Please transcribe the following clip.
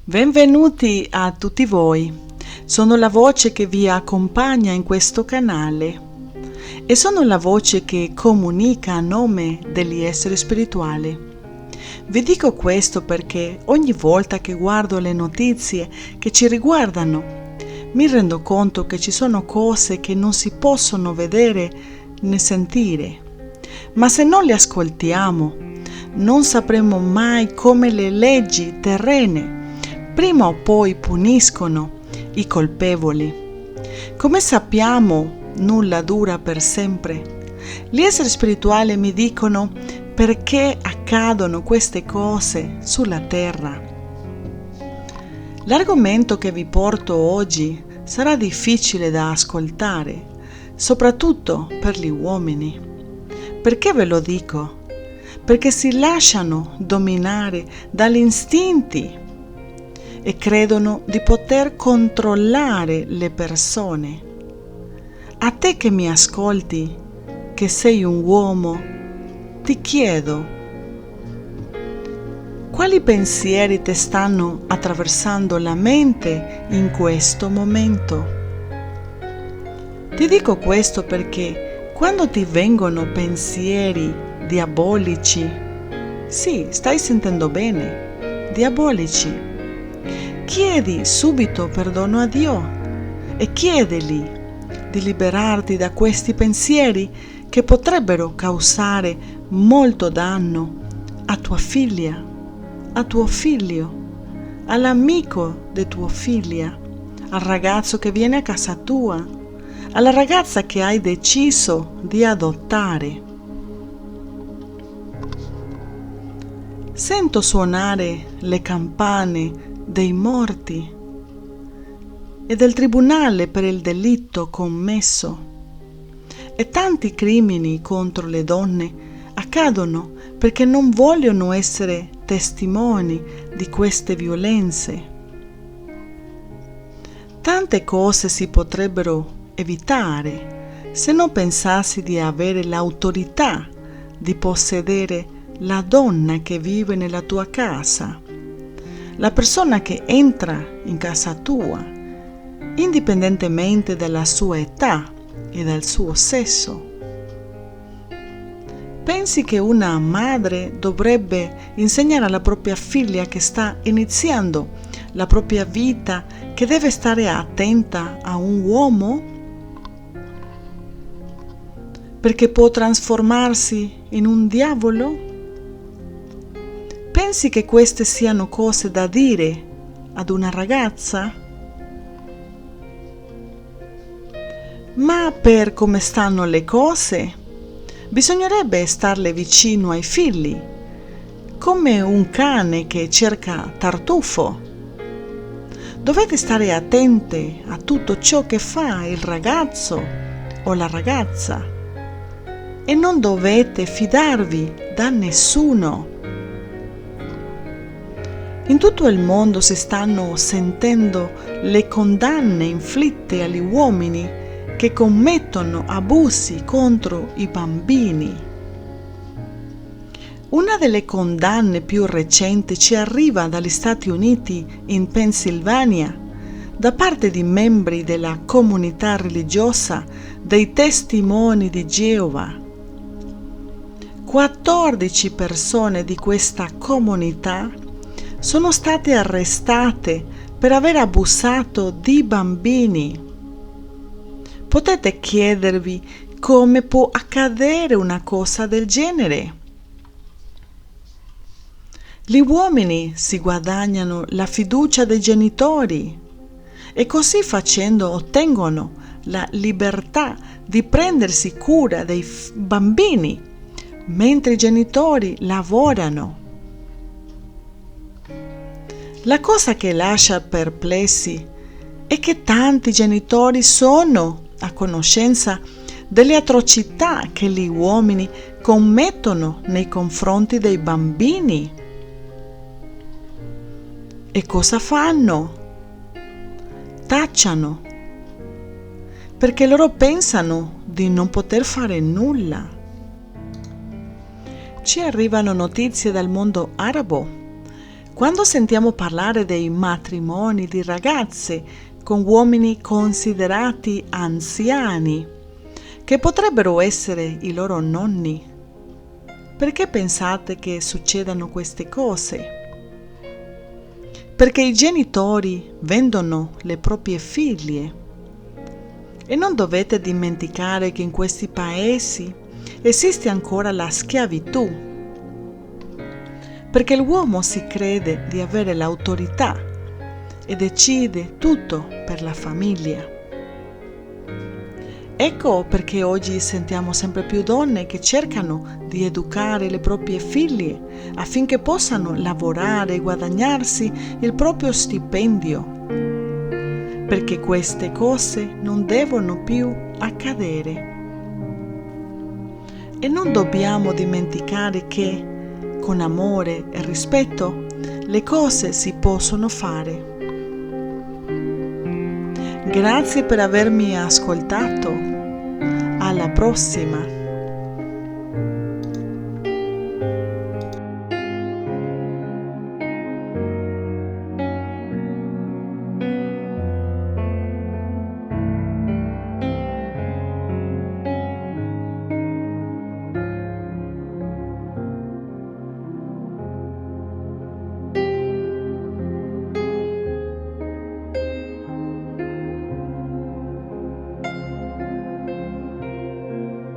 Benvenuti a tutti voi. Sono la voce che vi accompagna in questo canale e sono la voce che comunica a nome degli esseri spirituali. Vi dico questo perché ogni volta che guardo le notizie che ci riguardano, mi rendo conto che ci sono cose che non si possono vedere né sentire, ma se non le ascoltiamo, non sapremo mai come le leggi terrene prima o poi puniscono i colpevoli. Come sappiamo, nulla dura per sempre. Gli esseri spirituali mi dicono perché accadono queste cose sulla terra. L'argomento che vi porto oggi sarà difficile da ascoltare, soprattutto per gli uomini. Perché ve lo dico? Perché si lasciano dominare dagli istinti e credono di poter controllare le persone. A te che mi ascolti, che sei un uomo, ti chiedo, quali pensieri ti stanno attraversando la mente in questo momento? Ti dico questo perché quando ti vengono pensieri diabolici, sì, stai sentendo bene, diabolici, chiedi subito perdono a Dio e chiedili di liberarti da questi pensieri che potrebbero causare molto danno a tua figlia, a tuo figlio, all'amico di tua figlia, al ragazzo che viene a casa tua, alla ragazza che hai deciso di adottare. Sento suonare le campane dei morti e del tribunale per il delitto commesso, e tanti crimini contro le donne accadono perché non vogliono essere testimoni di queste violenze. Tante cose si potrebbero evitare se non pensassi di avere l'autorità di possedere la donna che vive nella tua casa, la persona che entra in casa tua, indipendentemente dalla sua età e dal suo sesso. Pensi che una madre dovrebbe insegnare alla propria figlia che sta iniziando la propria vita che deve stare attenta a un uomo? Perché può trasformarsi in un diavolo? Pensi che queste siano cose da dire ad una ragazza? Ma per come stanno le cose, bisognerebbe starle vicino ai figli, come un cane che cerca tartufo. Dovete stare attente a tutto ciò che fa il ragazzo o la ragazza e non dovete fidarvi da nessuno. In tutto il mondo si stanno sentendo le condanne inflitte agli uomini che commettono abusi contro i bambini. Una delle condanne più recenti ci arriva dagli Stati Uniti in Pennsylvania da parte di membri della comunità religiosa dei Testimoni di Geova. 14 persone di questa comunità sono state arrestate per aver abusato di bambini. Potete chiedervi come può accadere una cosa del genere. Gli uomini si guadagnano la fiducia dei genitori e così facendo ottengono la libertà di prendersi cura dei bambini mentre i genitori lavorano. La cosa che lascia perplessi è che tanti genitori sono a conoscenza delle atrocità che gli uomini commettono nei confronti dei bambini. E cosa fanno? Tacciano, perché loro pensano di non poter fare nulla. Ci arrivano notizie dal mondo arabo Quando sentiamo parlare dei matrimoni di ragazze con uomini considerati anziani, che potrebbero essere i loro nonni, perché pensate che succedano queste cose? Perché i genitori vendono le proprie figlie. E non dovete dimenticare che in questi paesi esiste ancora la schiavitù, perché l'uomo si crede di avere l'autorità e decide tutto per la famiglia. Ecco perché oggi sentiamo sempre più donne che cercano di educare le proprie figlie affinché possano lavorare e guadagnarsi il proprio stipendio, perché queste cose non devono più accadere. E non dobbiamo dimenticare che con amore e rispetto le cose si possono fare. Grazie per avermi ascoltato. Alla prossima!